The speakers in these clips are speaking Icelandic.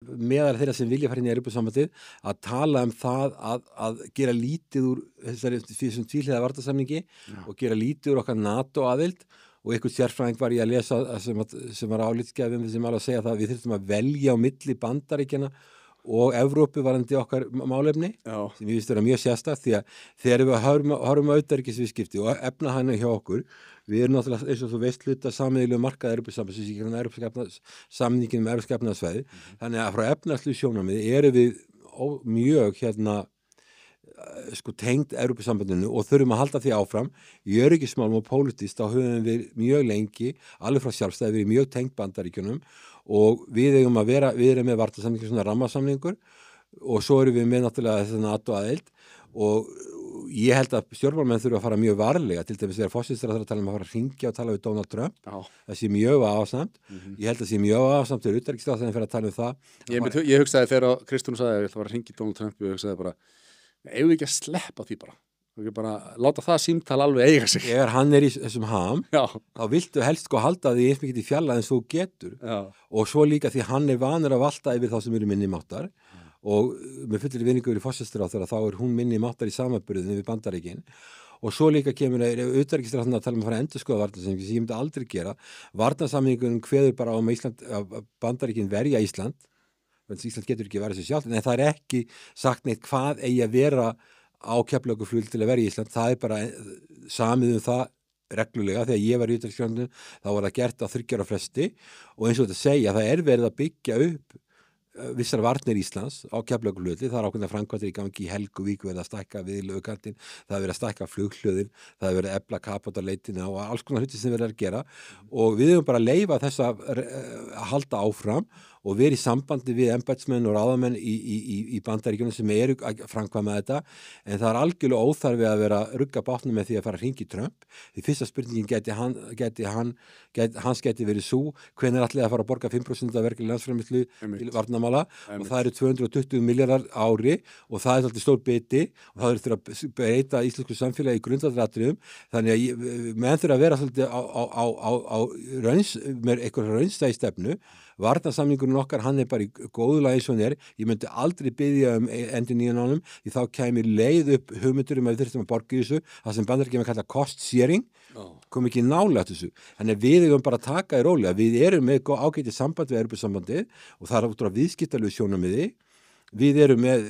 meðal þeirra sem vilja fara inn í Evrópusambandið að tala það að gera lítið úr þessum tvíhliða varnarsamningi og gera lítið úr okkar NATO-aðild og einhver sérfræðing var ég að lesa sem var álitsgjafi þessi mál að segja það að við þurfum að velja á milli Bandaríkjanna og Evrópu varandi okkar málefni sem ég finnst vera mjög sérstakt því að þegar við horfum á utanríkisviðskipti og efnahaginn hjá okkur við erum náttúrulega eins og þú veist hluta sameiginlegu markað Evrópusambandsins samningin með Evrópska efnahagssvæði þannig að frá efnahagslegu sjónarmiði erum við mjög tengd Evrópusambandinu og þurfum að halda því áfram í öryggismálum og pólitískt þá höfum við mjög lengi alveg frá sjálfstæði verið mjög tengd Bandaríkjunum og við erum með varnarsamningur svona rammasamningur og svo erum við með náttúrulega þessi NATO-aðild og ég held að stjórnmálamenn þurfa að fara mjög varlega til dæmis þegar forsætisráðherra tala að fara að hringja og tala við Donald Trump það sé mjög ásamt ég held að sé mjög ásamt þegar utanríkisráðherrann fer að tala það Ég hugsaði þegar Kristrún sagði að ég ætla að fara að hringja Donald Trump og ég hugsaði bara eigum við ekki að sleppa því bara láta það símtal alveg eiga sig Þegar hann í þessum ham þá viltu helst halda því eins mikið í fjarlægð eins og þú getur og svo líka því hann vanur að valta yfir þá sem eru minni máttar og með fullir vinningu yfir forsætisráðherra þá hún minni máttar í samanburðinu við Bandaríkin og svo líka kemur utanríkisráðherrann að tala að fara að endurskoða varnarsamningu sem ég myndi aldrei gera varnarsamningunum kveður bara á að Bandaríkin verja Ísland Ísland getur ekki verið sér sjálft en það ekki sagt neitt hvað eigi að vera á Keflavíkurflugvelli til að verja Ísland það bara samið það reglulega þegar ég var í utanríkisráðuneytinu þá var það gert á 3 ára fresti og eins og þetta segja það verið að byggja upp vissar varnir Íslands á Keflavíkurflugvelli það ákveðna framkvæmdir í gangi í Helguvík verið að stækka viðlögukantinn það verið að stækka flughlöðin það verið að efla kapótaleitina og alls konar hluti sem verið að gera og við höfum bara að leyfa þess að halda áfram og verið í sambandi við embættismenn og ráðamenn í Bandaríkjunum sem eru að framkvæma þetta en það algjörlega óþarfi að vera að rugga bátnum með því að fara að hringja í Trump því fyrsta spurningin hans geti verið svo hvenær ætli að fara að borga 5% af verkefni landsframleiðslu til varnarmála og það eru 220 milljarðar ári og það svolítið stór biti og það þurfa að breyta íslensku samfélagi í grundvallaratriðum þannig að menn þurfa að vera svolítið með einhverja raunstæði stefnu varnarsamningurinn okkar, hann bara í góðu lagi eins og hann ég myndi aldrei biðja endurnýjun á honum, því þá kæmi leið upp hugmyndur að við þurfum að borga í þessu það sem Bandaríkjamenn kalla cost sharing kom ekki nálægt þessu, þannig að við eigum bara að taka í rólega, við erum með ágætið samband við Evrópusambandið og það út frá viðskiptalegu sjónarmiði við erum með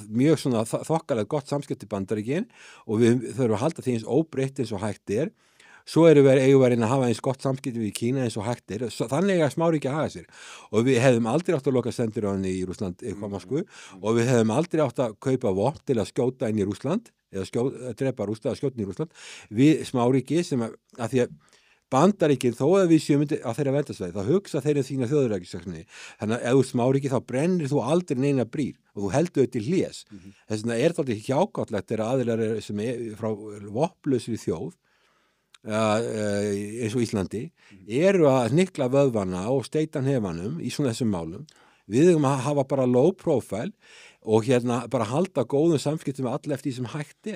mjög svona þokkalega gott samskipti Bandaríkin og við þurfum að halda því eins óbreytt eins og hægt Svo eigum við að hafa eins gott samskipti við Kína eins og hægt þannig að smáríki haga sér og við hefðum aldrei átt að loka sendiráðinu í Rússland og við hefðum aldrei átt að kaupa vopn til að skjóta inn í Rússland eða drepa Rússland eða skjóta inn í Rússland við smáríki sem að því að Bandaríkin þó að við séum á þeirra verndarsvæði þá hugsa þeirra þína þjóðrækishagsmuni þannig að ef þú smáríki þá brennir þú aldrei neina brýr og þú heldur þau til hlés þess vegna þetta hjákátlegt þegar aðilar sem frá vopnlausri þjóð eins og Íslandi eru að hnykkla vöðvana og steita hnefanum í svona þessum málum við höfum að hafa bara low profile og bara halda góðum samskiptum með alla eftir því sem hægt